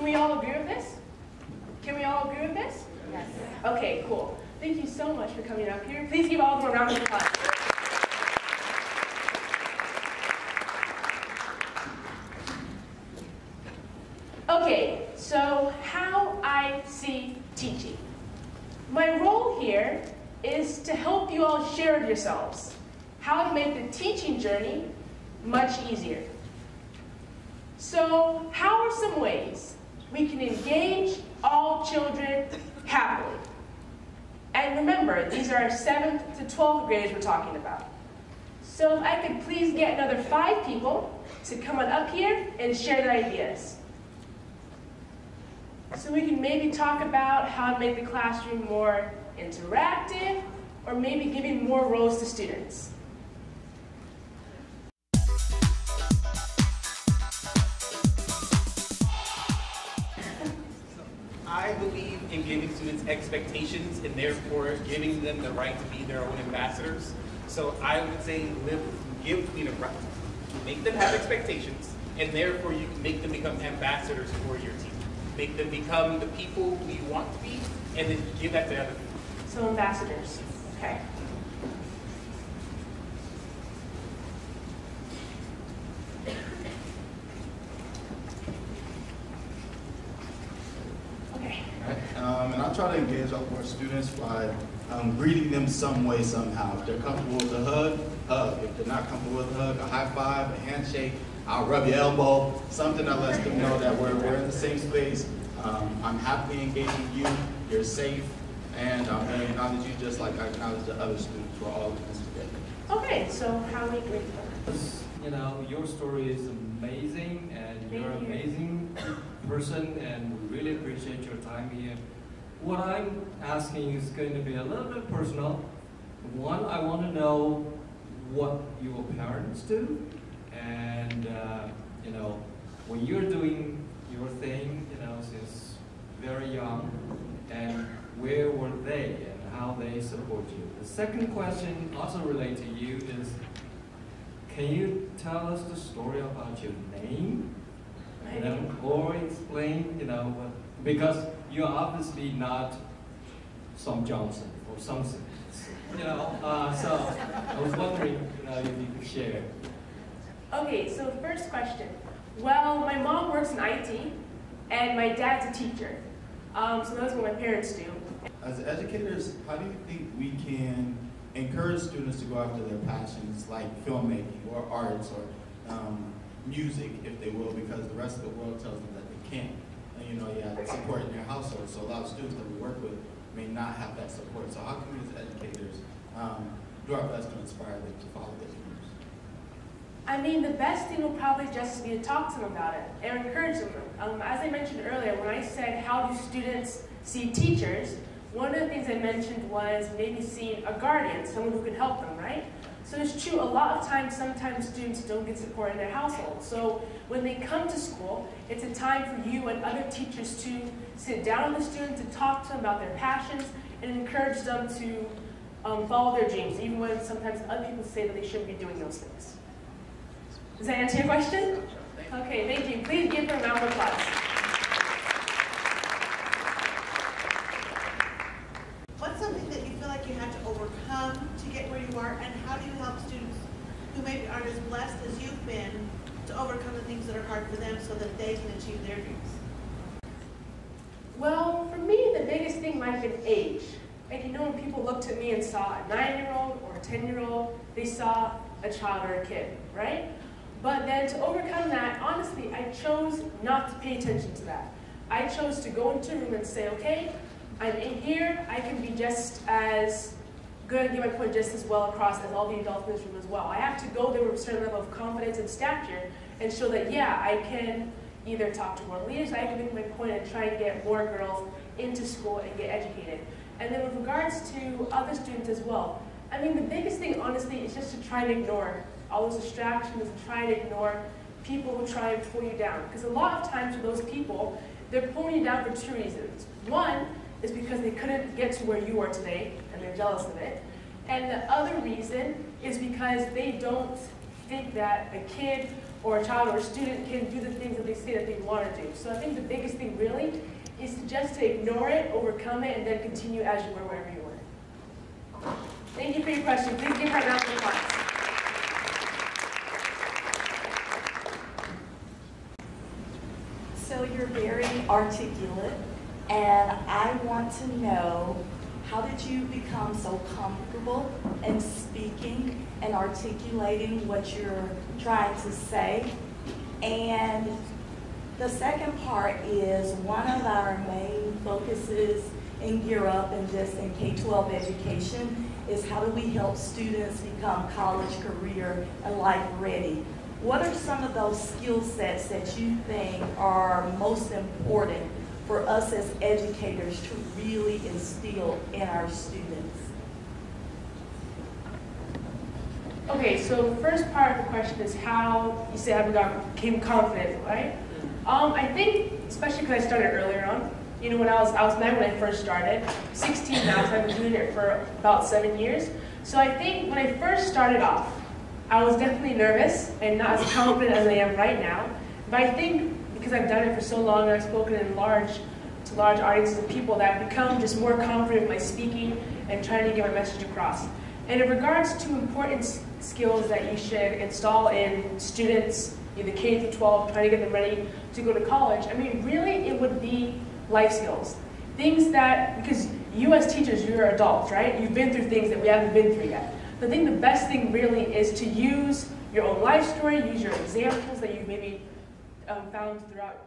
Can we all agree with this? Can we all agree with this? Yes. Okay, cool. Thank you so much for coming up here. Please give all of them a round of applause. Okay, so how I see teaching. My role here is to help you all share with yourselves how to make the teaching journey much easier. So, how are some ways we can engage all children happily? And remember, these are 7th to 12th graders we're talking about. So if I could please get another 5 people to come on up here and share their ideas. So we can maybe talk about how to make the classroom more interactive, or maybe giving more roles to students. I believe in giving students expectations and therefore giving them the right to be their own ambassadors. So I would say make them have expectations, and therefore you can make them become ambassadors for your team. Make them become the people who you want to be, and then give that to other people. So ambassadors, okay. And I try to engage all of our students by greeting them some way, somehow. If they're comfortable with a hug, hug. If they're not comfortable with a hug, a high five, a handshake, I'll rub your elbow, something that lets them know that we're in the same space. I'm happily engaging you, you're safe, and I'm going to acknowledge you just like I acknowledge the other students. We're all in this together. Okay, so how we greet them? You know, your story is amazing, and you're an amazing person, and we really appreciate your time here. What I'm asking is going to be a little bit personal. One, I want to know what your parents do, and you know, when you're doing your thing, you know, since very young, and where were they and how they support you. The second question, also related to you, is can you tell us the story about your name? You know, or explain, you know, because you're obviously not some Johnson or something, you know. So I was wondering, you know, if you could share. Okay, so first question. Well, my mom works in IT, and my dad's a teacher. So that's what my parents do. As educators, how do you think we can encourage students to go after their passions like filmmaking or arts or music, if they will, because the rest of the world tells them that they can't. And you know, you have support in their household, so a lot of students that we work with may not have that support. So how can we as educators do our best to inspire them to follow their dreams? I mean, the best thing will probably just be to talk to them about it and encourage them. As I mentioned earlier, when I said how do students see teachers, one of the things I mentioned was maybe seeing a guardian, someone who can help them, right? So it's true, a lot of times, sometimes students don't get support in their household. So when they come to school, it's a time for you and other teachers to sit down with the students, to talk to them about their passions, and encourage them to follow their dreams, even when sometimes other people say that they shouldn't be doing those things. Does that answer your question? Okay, thank you. Please give her a round of applause. What's something that you feel like you had to overcome to get where you are, and how do you help students who maybe aren't as blessed as you've been to overcome the things that are hard for them so that they can achieve their dreams? Well, for me, the biggest thing might have been age. And you know, when people looked at me and saw a 9-year-old or a 10-year-old, they saw a child or a kid, right? But then to overcome that, honestly, I chose not to pay attention to that. I chose to go into a room and say, okay, I'm in here, I can be just as good and get my point just as well across as all the adults in this room as well. I have to go there with a certain level of confidence and stature and show that, yeah, I can either talk to more leaders, I can make my point and try and get more girls into school and get educated. And then with regards to other students as well, I mean, the biggest thing, honestly, is just to try to ignore all those distractions, and try to ignore people who try and pull you down. Because a lot of times for those people, they're pulling you down for 2 reasons. One is because they couldn't get to where you are today, and they're jealous of it. And the other reason is because they don't think that a kid or a child or a student can do the things that they say that they want to do. So I think the biggest thing really is just to ignore it, overcome it, and then continue as you were wherever you were. Thank you for your question. Please give her a round of applause. So you're very articulate, and I want to know, how did you become so comfortable in speaking and articulating what you're trying to say? And the second part is, one of our main focuses in Gear Up and just in K-12 education is how do we help students become college, career, and life ready? What are some of those skill sets that you think are most important for us as educators to really instill in our students? Okay, so the first part of the question is how you say I became confident, right? I think, especially because I started earlier on, you know, when I was 9 when I first started, 16 now, so I've been doing it for about 7 years. So I think when I first started off, I was definitely nervous and not as confident as I am right now. But I think because I've done it for so long and I've spoken in large audiences of people, that I've become just more confident with my speaking and trying to get my message across. And in regards to important skills that you should install in students, either K through 12, trying to get them ready to go to college, I mean, really it would be life skills. Things that, because you as teachers, you're adults, right? You've been through things that we haven't been through yet. I think the best thing really is to use your own life story, use your examples that you've maybe found throughout